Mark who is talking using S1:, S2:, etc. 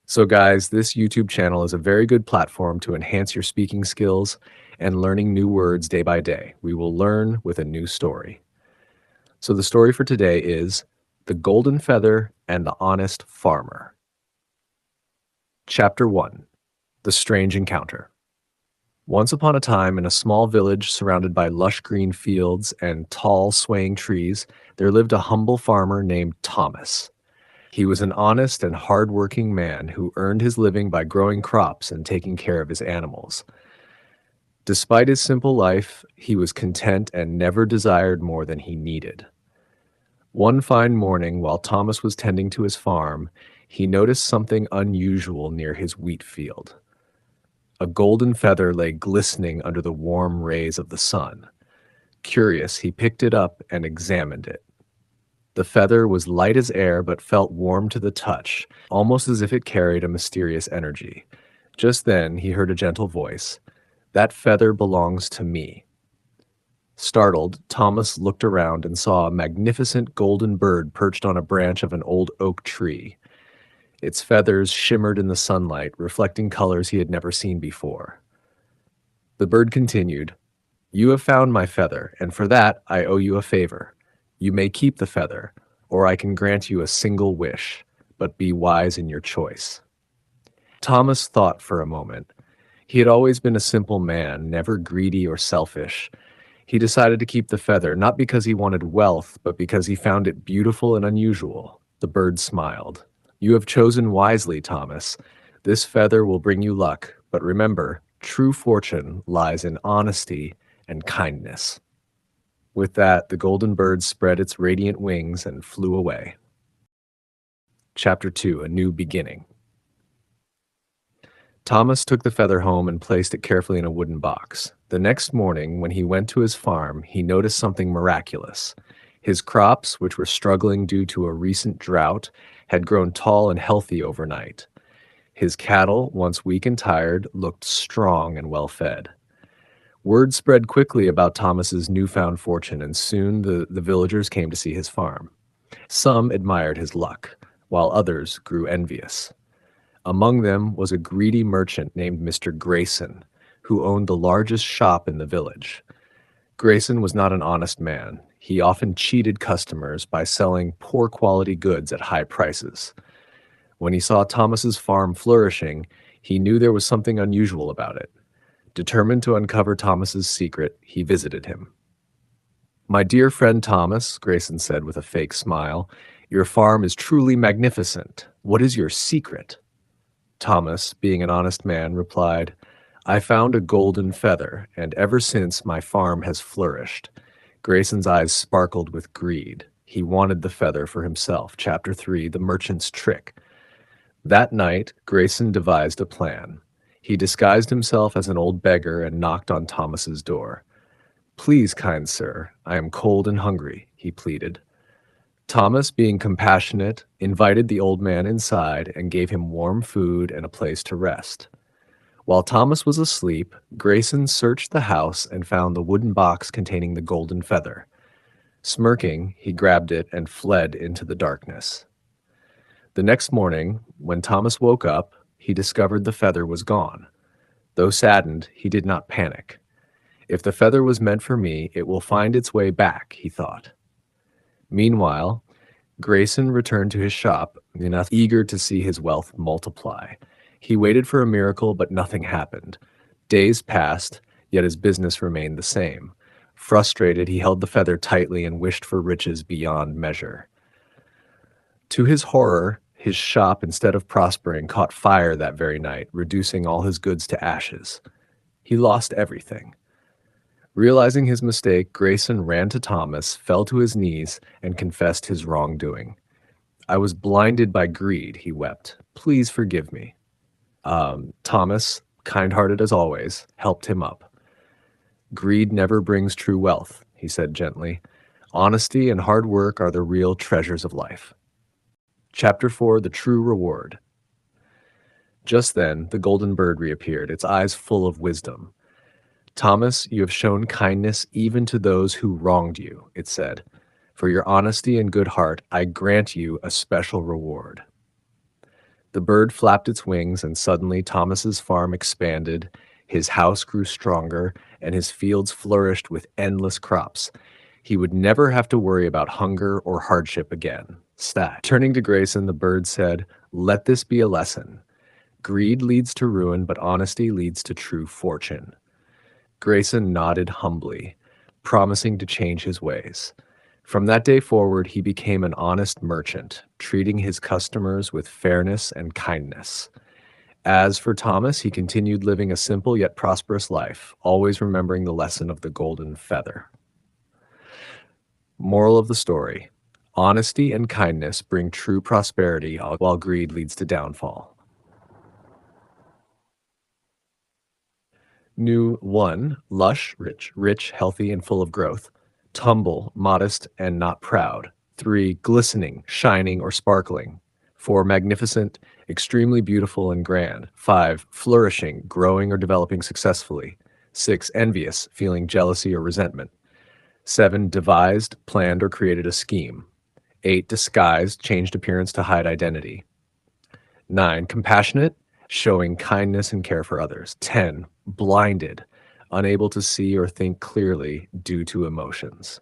S1: So, guys, this YouTube channel is a very good platform to enhance your speaking skills and learning new words day by day. We will learn with a new story. So, the story for today is The Golden Feather and the Honest Farmer. Chapter 1. The Strange Encounter. Once upon a time, in a small village surrounded by lush green fields and tall, swaying trees, there lived a humble farmer named Thomas. He was an honest and hard-working man who earned his living by growing crops and taking care of his animals. Despite his simple life, he was content and never desired more than he needed. One fine morning, while Thomas was tending to his farm, he noticed something unusual near his wheat field. A golden feather lay glistening under the warm rays of the sun. Curious, he picked it up and examined it. The feather was light as air but felt warm to the touch, almost as if it carried a mysterious energy. Just then he heard a gentle voice. "That feather belongs to me." Startled, Thomas looked around and saw a magnificent golden bird perched on a branch of an old oak tree. Its feathers shimmered in the sunlight, reflecting colors he had never seen before. The bird continued, "You have found my feather, and for that I owe you a favor. You may keep the feather, or I can grant you a single wish, but be wise in your choice." Thomas thought for a moment. He had always been a simple man, never greedy or selfish. He decided to keep the feather, not because he wanted wealth, but because he found it beautiful and unusual. The bird smiled. "You have chosen wisely, Thomas. This feather will bring you luck, but remember, true fortune lies in honesty and kindness." With that, the golden bird spread its radiant wings and flew away. Chapter 2. A New Beginning. Thomas took the feather home and placed it carefully in a wooden box. The next morning, when he went to his farm, he noticed something miraculous. His crops, which were struggling due to a recent drought, had grown tall and healthy overnight. His cattle, once weak and tired, looked strong and well fed. Word spread quickly about Thomas's newfound fortune, and soon the villagers came to see his farm. Some admired his luck, while others grew envious. Among them was a greedy merchant named Mr. Grayson, who owned the largest shop in the village. Grayson was not an honest man. He often cheated customers by selling poor quality goods at high prices. When he saw Thomas's farm flourishing, he knew there was something unusual about it. Determined to uncover Thomas's secret, he visited him. "My dear friend Thomas," Grayson said with a fake smile, "your farm is truly magnificent. What is your secret?" Thomas, being an honest man, replied, "I found a golden feather, and ever since my farm has flourished." Grayson's eyes sparkled with greed. He wanted the feather for himself. Chapter 3. The Merchant's Trick. That night, Grayson devised a plan. He disguised himself as an old beggar and knocked on Thomas's door. "Please, kind sir, I am cold and hungry," he pleaded. Thomas, being compassionate, invited the old man inside and gave him warm food and a place to rest. While Thomas was asleep, Grayson searched the house and found the wooden box containing the golden feather. Smirking, he grabbed it and fled into the darkness. The next morning, when Thomas woke up, he discovered the feather was gone. Though saddened, he did not panic. "If the feather was meant for me, it will find its way back," he thought. Meanwhile, Grayson returned to his shop, enough eager to see his wealth multiply. He waited for a miracle, but nothing happened. Days passed, yet his business remained the same. Frustrated, he held the feather tightly and wished for riches beyond measure. To his horror, his shop, instead of prospering, caught fire that very night, reducing all his goods to ashes. He lost everything. Realizing his mistake, Grayson ran to Thomas, fell to his knees, and confessed his wrongdoing. "I was blinded by greed," he wept. "Please forgive me." Thomas, kind-hearted as always, helped him up. "Greed never brings true wealth," he said gently. "Honesty and hard work are the real treasures of life." Chapter 4. The True Reward. Just then, the golden bird reappeared, its eyes full of wisdom. "Thomas, you have shown kindness even to those who wronged you," it said. "For your honesty and good heart, I grant you a special reward." The bird flapped its wings, and suddenly Thomas's farm expanded, his house grew stronger, and his fields flourished with endless crops. He would never have to worry about hunger or hardship again. Stat. Turning to Grayson, the bird said, "Let this be a lesson. Greed leads to ruin, but honesty leads to true fortune." Grayson nodded humbly, promising to change his ways. From that day forward, he became an honest merchant, treating his customers with fairness and kindness. As for Thomas, he continued living a simple yet prosperous life, always remembering the lesson of the golden feather. Moral of the story: honesty and kindness bring true prosperity, while greed leads to downfall. New 1, lush, rich, healthy, and full of growth. Tumble, modest, and not proud. 3, glistening, shining, or sparkling. 4, magnificent, extremely beautiful and grand. 5, flourishing, growing or developing successfully. 6, envious, feeling jealousy or resentment. 7, devised, planned, or created a scheme. 8, disguised, changed appearance to hide identity. 9, compassionate, showing kindness and care for others. 10, blinded, unable to see or think clearly due to emotions.